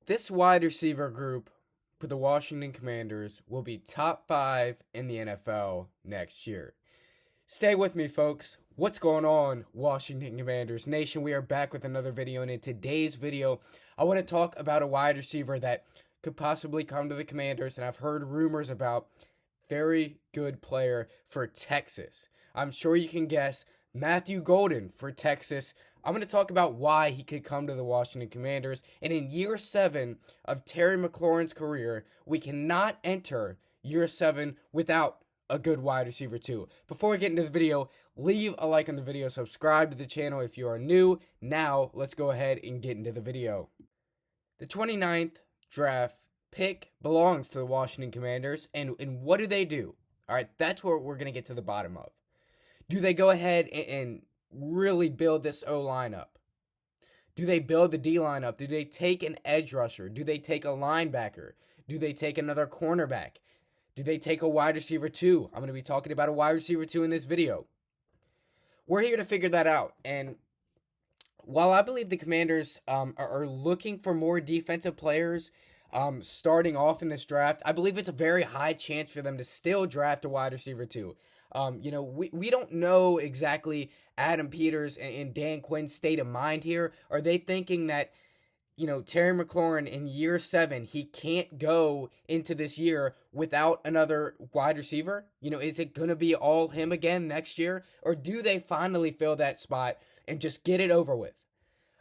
This wide receiver group for the Washington Commanders will be top 5 in the NFL next year. Stay with me, folks. What's going on, Washington Commanders Nation? We are back with another video, and in today's video, I want to talk about a wide receiver that could possibly come to the Commanders, and I've heard rumors about. Very good player for Texas. I'm sure you can guess Matthew Golden for Texas. I'm going to talk about why he could come to the Washington Commanders. And in year 7 of Terry McLaurin's career, we cannot enter year 7 without a good wide receiver too. Before we get into the video, leave a like on the video, subscribe to the channel if you are new. Now, let's go ahead and get into the video. The 29th draft pick belongs to the Washington Commanders, and what do? All right, that's what we're going to get to the bottom of. Do they go ahead and really build this O-line up? Do they build the D-line up? Do they take an edge rusher? Do they take a linebacker? Do they take another cornerback? Do they take a wide receiver too? I'm going to be talking about a wide receiver too in this video. We're here to figure that out, and while I believe the Commanders are looking for more defensive players starting off in this draft, I believe it's a very high chance for them to still draft a wide receiver too. We don't know exactly Adam Peters and Dan Quinn's state of mind here. Are they thinking that, Terry McLaurin in year 7, he can't go into this year without another wide receiver? Is it going to be all him again next year? Or do they finally fill that spot and just get it over with?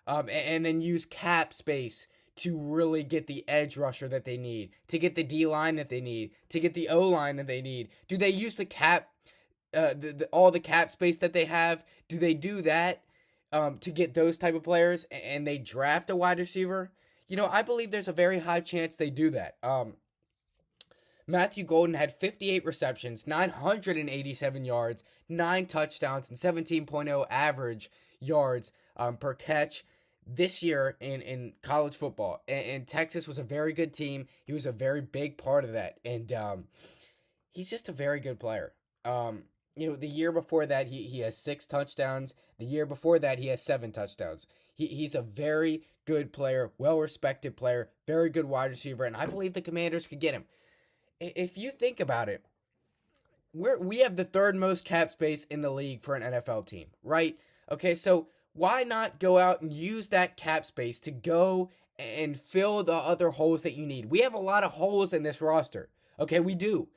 And then use cap space to really get the edge rusher that they need, to get the D-line that they need, to get the O-line that they need? Do they use the cap, all the cap space that they have? Do they do that to get those type of players and they draft a wide receiver? I believe there's a very high chance they do that. Matthew Golden had 58 receptions, 987 yards, 9 touchdowns, and 17.0 average yards per catch this year in college football. And Texas was a very good team. He was a very big part of that. And he's just a very good player. The year before that, he has 6 touchdowns. The year before that, he has 7 touchdowns. He's a very good player, well-respected player, very good wide receiver, and I believe the Commanders could get him. If you think about it, we have the 3rd most cap space in the league for an NFL team, right? Okay, so why not go out and use that cap space to go and fill the other holes that you need? We have a lot of holes in this roster. Okay, we do.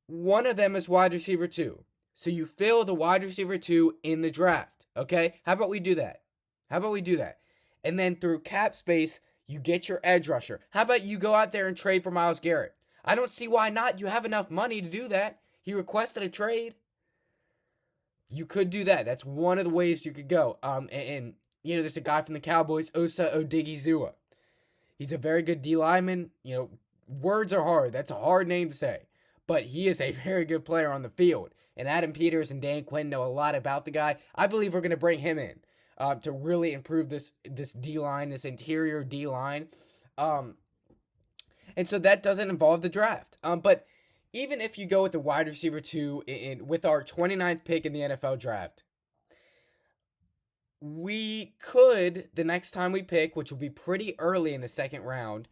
One of them is wide receiver 2. So you fill the wide receiver 2 in the draft. Okay, how about we do that? And then through cap space, you get your edge rusher. How about you go out there and trade for Myles Garrett? I don't see why not. You have enough money to do that. He requested a trade. You could do that. That's one of the ways you could go. There's a guy from the Cowboys, Osa Odigizua. He's a very good D lineman. Words are hard. That's a hard name to say. But he is a very good player on the field. And Adam Peters and Dan Quinn know a lot about the guy. I believe we're going to bring him in to really improve this D-line, this interior D-line. And so that doesn't involve the draft. But even if you go with the wide receiver 2 with our 29th pick in the NFL draft, we could, the next time we pick, which will be pretty early in the 2nd round,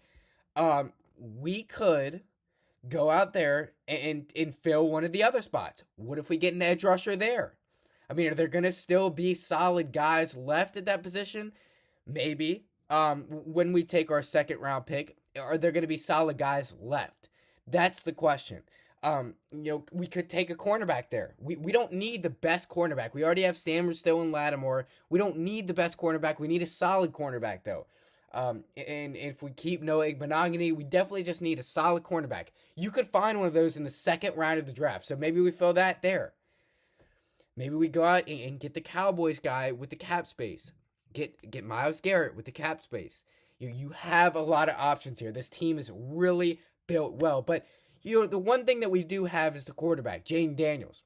we could go out there and fill one of the other spots. What if we get an edge rusher there? I mean, are there going to still be solid guys left at that position? Maybe. When we take our 2nd round pick, are there going to be solid guys left? That's the question. We could take a cornerback there. We don't need the best cornerback. We already have Sam Stowe and Lattimore. We don't need the best cornerback. We need a solid cornerback, though. And if we keep Noah Igbenogany, we definitely just need a solid cornerback. You could find one of those in the 2nd round of the draft. So maybe we fill that there. Maybe we go out and get the Cowboys guy with the cap space. Get Myles Garrett with the cap space. You have a lot of options here. This team is really built well. But, the one thing that we do have is the quarterback, Jaden Daniels.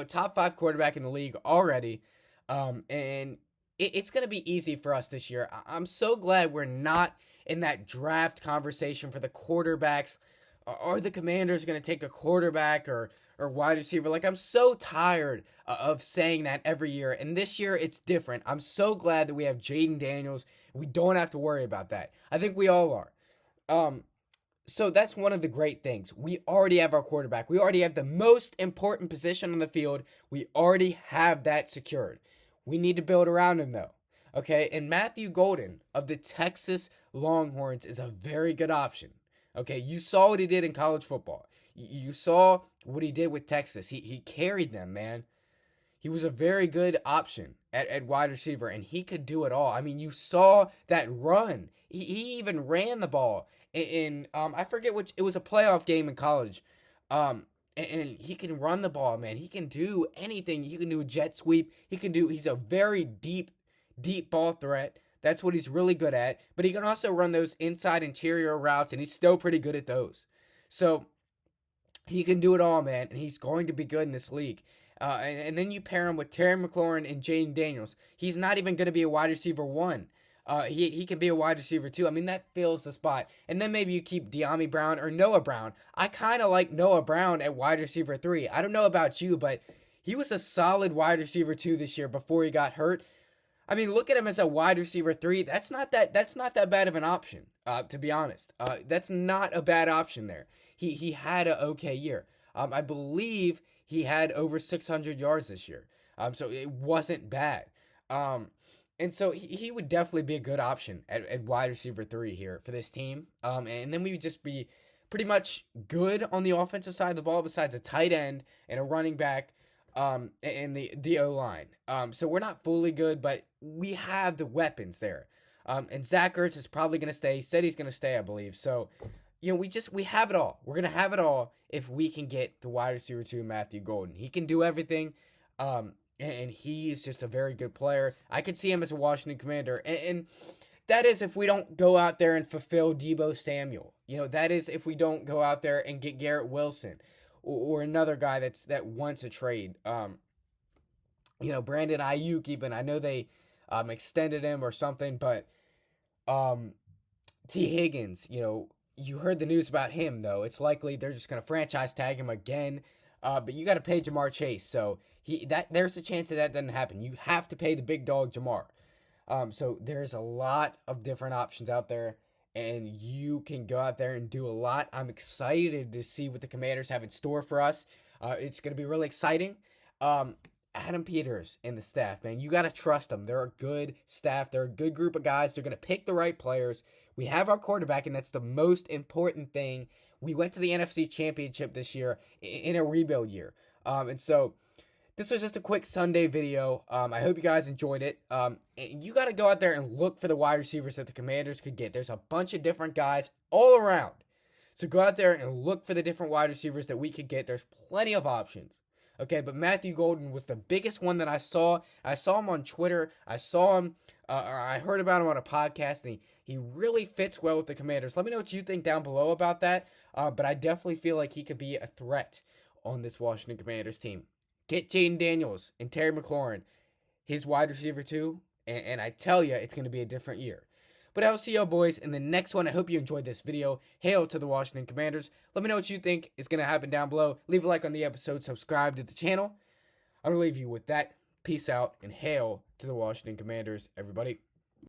Top 5 quarterback in the league already. And it's going to be easy for us this year. I'm so glad we're not in that draft conversation for the quarterbacks. Are the Commanders going to take a quarterback or or wide receiver. Like, I'm so tired of saying that every year. And this year, it's different. I'm so glad that we have Jaden Daniels. We don't have to worry about that. I think we all are. So that's one of the great things. We already have our quarterback. We already have the most important position on the field. We already have that secured. We need to build around him, though. Okay, and Matthew Golden of the Texas Longhorns is a very good option. Okay, you saw what he did in college football. You saw what he did with Texas. He carried them, man. He was a very good option at wide receiver, and he could do it all. I mean, you saw that run. He even ran the ball in I forget which, it was a playoff game in college. And he can run the ball, man. He can do anything. He can do a jet sweep. He's a very deep ball threat. That's what he's really good at. But he can also run those inside interior routes, and he's still pretty good at those. So he can do it all, man, and he's going to be good in this league. And then you pair him with Terry McLaurin and Jaden Daniels. He's not even going to be a wide receiver 1. He can be a wide receiver 2. I mean, that fills the spot. And then maybe you keep De'Ami Brown or Noah Brown. I kind of like Noah Brown at wide receiver 3. I don't know about you, but he was a solid wide receiver 2 this year before he got hurt. I mean, look at him as a wide receiver 3. That's not that bad of an option, to be honest. That's not a bad option there. He had an okay year. I believe he had over 600 yards this year. So it wasn't bad. And so he would definitely be a good option at wide receiver 3 here for this team. And then we would just be pretty much good on the offensive side of the ball, besides a tight end and a running back, and the O-line. So we're not fully good, but we have the weapons there. And Zach Ertz is probably going to stay. He said he's going to stay, I believe. So, we have it all. We're going to have it all if we can get the wide receiver 2, Matthew Golden. He can do everything. And he's just a very good player. I could see him as a Washington Commander. And that is if we don't go out there and fulfill Deebo Samuel. That is if we don't go out there and get Garrett Wilson or another guy that wants a trade. Brandon Ayuk even. I know they extended him or something, but T. Higgins, you heard the news about him, though. It's likely they're just going to franchise tag him again. But you got to pay Jamar Chase, so there's a chance that doesn't happen. You have to pay the big dog Jamar. So there's a lot of different options out there, and you can go out there and do a lot. I'm excited to see what the Commanders have in store for us. It's going to be really exciting. Adam Peters and the staff, man, you got to trust them. They're a good staff. They're a good group of guys. They're going to pick the right players. We have our quarterback, and that's the most important thing. We went to the NFC Championship this year in a rebuild year. And so this was just a quick Sunday video. I hope you guys enjoyed it. You got to go out there and look for the wide receivers that the Commanders could get. There's a bunch of different guys all around. So go out there and look for the different wide receivers that we could get. There's plenty of options. Okay, but Matthew Golden was the biggest one that I saw. I saw him on Twitter. I saw him, or I heard about him on a podcast, and he really fits well with the Commanders. Let me know what you think down below about that. But I definitely feel like he could be a threat on this Washington Commanders team. Get Jaden Daniels and Terry McLaurin, his wide receiver too, and I tell you, it's going to be a different year. But I'll see y'all boys in the next one. I hope you enjoyed this video. Hail to the Washington Commanders. Let me know what you think is going to happen down below. Leave a like on the episode. Subscribe to the channel. I'm going to leave you with that. Peace out and hail to the Washington Commanders, everybody.